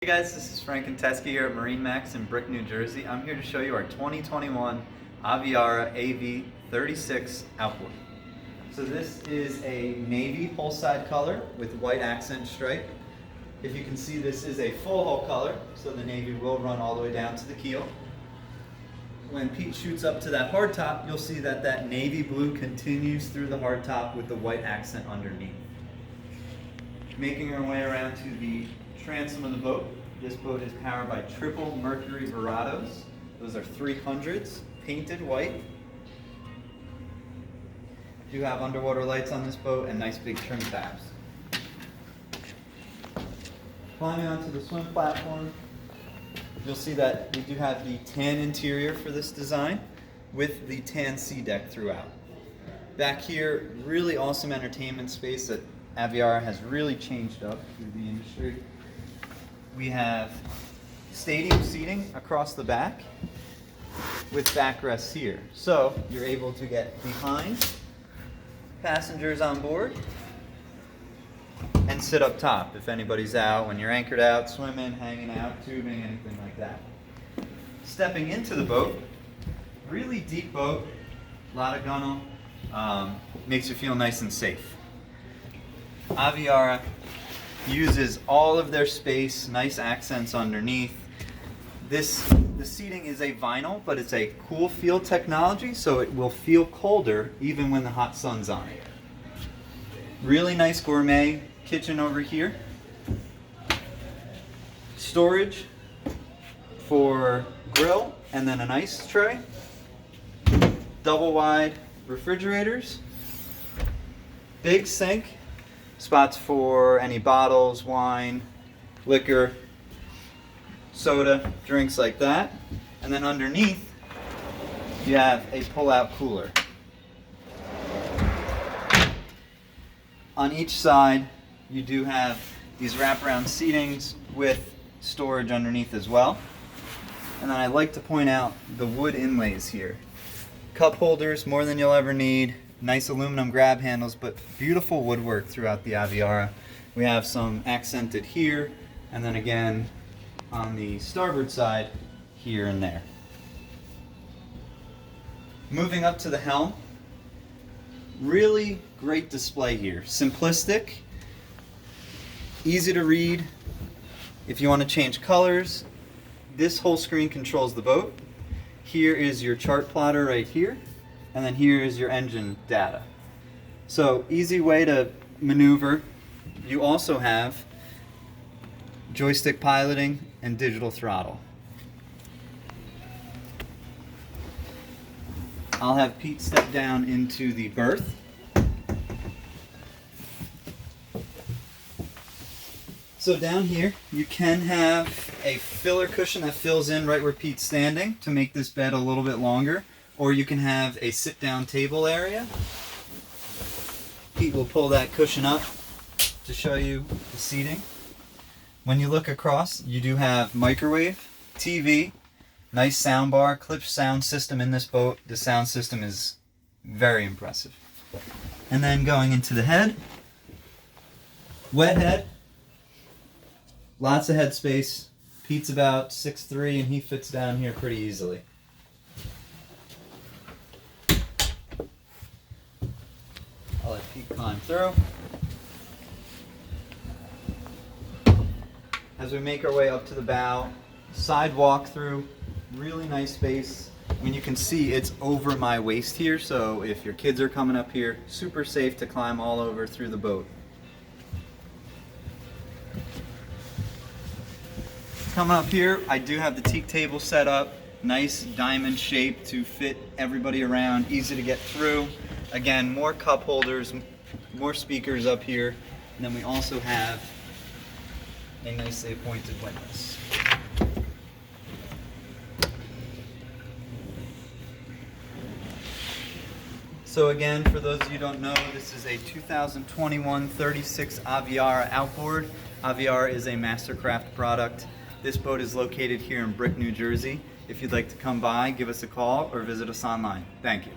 Hey guys, this is Frank and Teske here at MarineMax in Brick, New Jersey. I'm here to show you our 2021 Aviara AV36 Outboard. So this is a navy hull side color with white accent stripe. If you can see, this is a full hull color, so the navy will run all the way down to the keel. When Pete shoots up to that hardtop, you'll see that that navy blue continues through the hardtop with the white accent underneath. Making our way around to the transom of the boat. This boat is powered by triple Mercury Verados. Those are 300s, painted white. Do have underwater lights on this boat and nice big trim tabs. Climbing onto the swim platform, you'll see that we do have the tan interior for this design with the tan sea deck throughout. Back here, really awesome entertainment space that Aviara has really changed up through the industry. We have stadium seating across the back with backrests here. So you're able to get behind passengers on board and sit up top if anybody's out, when you're anchored out, swimming, hanging out, tubing, anything like that. Stepping into the boat, really deep boat, a lot of gunnel, makes you feel nice and safe. Aviara uses all of their space, nice accents underneath. The seating is a vinyl, but it's a cool feel technology, so it will feel colder even when the hot sun's on it. Really nice gourmet kitchen over here. Storage for grill and then an ice tray. Double wide refrigerators. Big sink. Spots for any bottles, wine, liquor, soda, drinks like that. And then underneath, you have a pull-out cooler. On each side, you do have these wraparound seatings with storage underneath as well. And then I like to point out the wood inlays here. Cup holders, more than you'll ever need. Nice aluminum grab handles, but beautiful woodwork throughout the Aviara. We have some accented here, and then again on the starboard side, here and there. Moving up to the helm, really great display here. Simplistic, easy to read. If you want to change colors, this whole screen controls the boat. Here is your chart plotter right here. And then here is your engine data. So easy way to maneuver. You also have joystick piloting and digital throttle. I'll have Pete step down into the berth. So down here you can have a filler cushion that fills in right where Pete's standing to make this bed a little bit longer. Or you can have a sit-down table area. Pete will pull that cushion up to show you the seating. When you look across, you do have microwave, TV, nice sound bar, Klipsch sound system in this boat. The sound system is very impressive. And then going into the head, wet head, lots of head space. Pete's about 6'3" and he fits down here pretty easily. I'll let Pete climb through. As we make our way up to the bow, side walk through, really nice space. I mean, you can see it's over my waist here, so if your kids are coming up here, super safe to climb all over through the boat. Coming up here, I do have the teak table set up, nice diamond shape to fit everybody around, easy to get through. Again, more cup holders, more speakers up here, and then we also have a nicely appointed windlass. So again, for those of you who don't know, this is a 2021 36 Aviara Outboard. Aviara is a Mastercraft product. This boat is located here in Brick, New Jersey. If you'd like to come by, give us a call or visit us online. Thank you.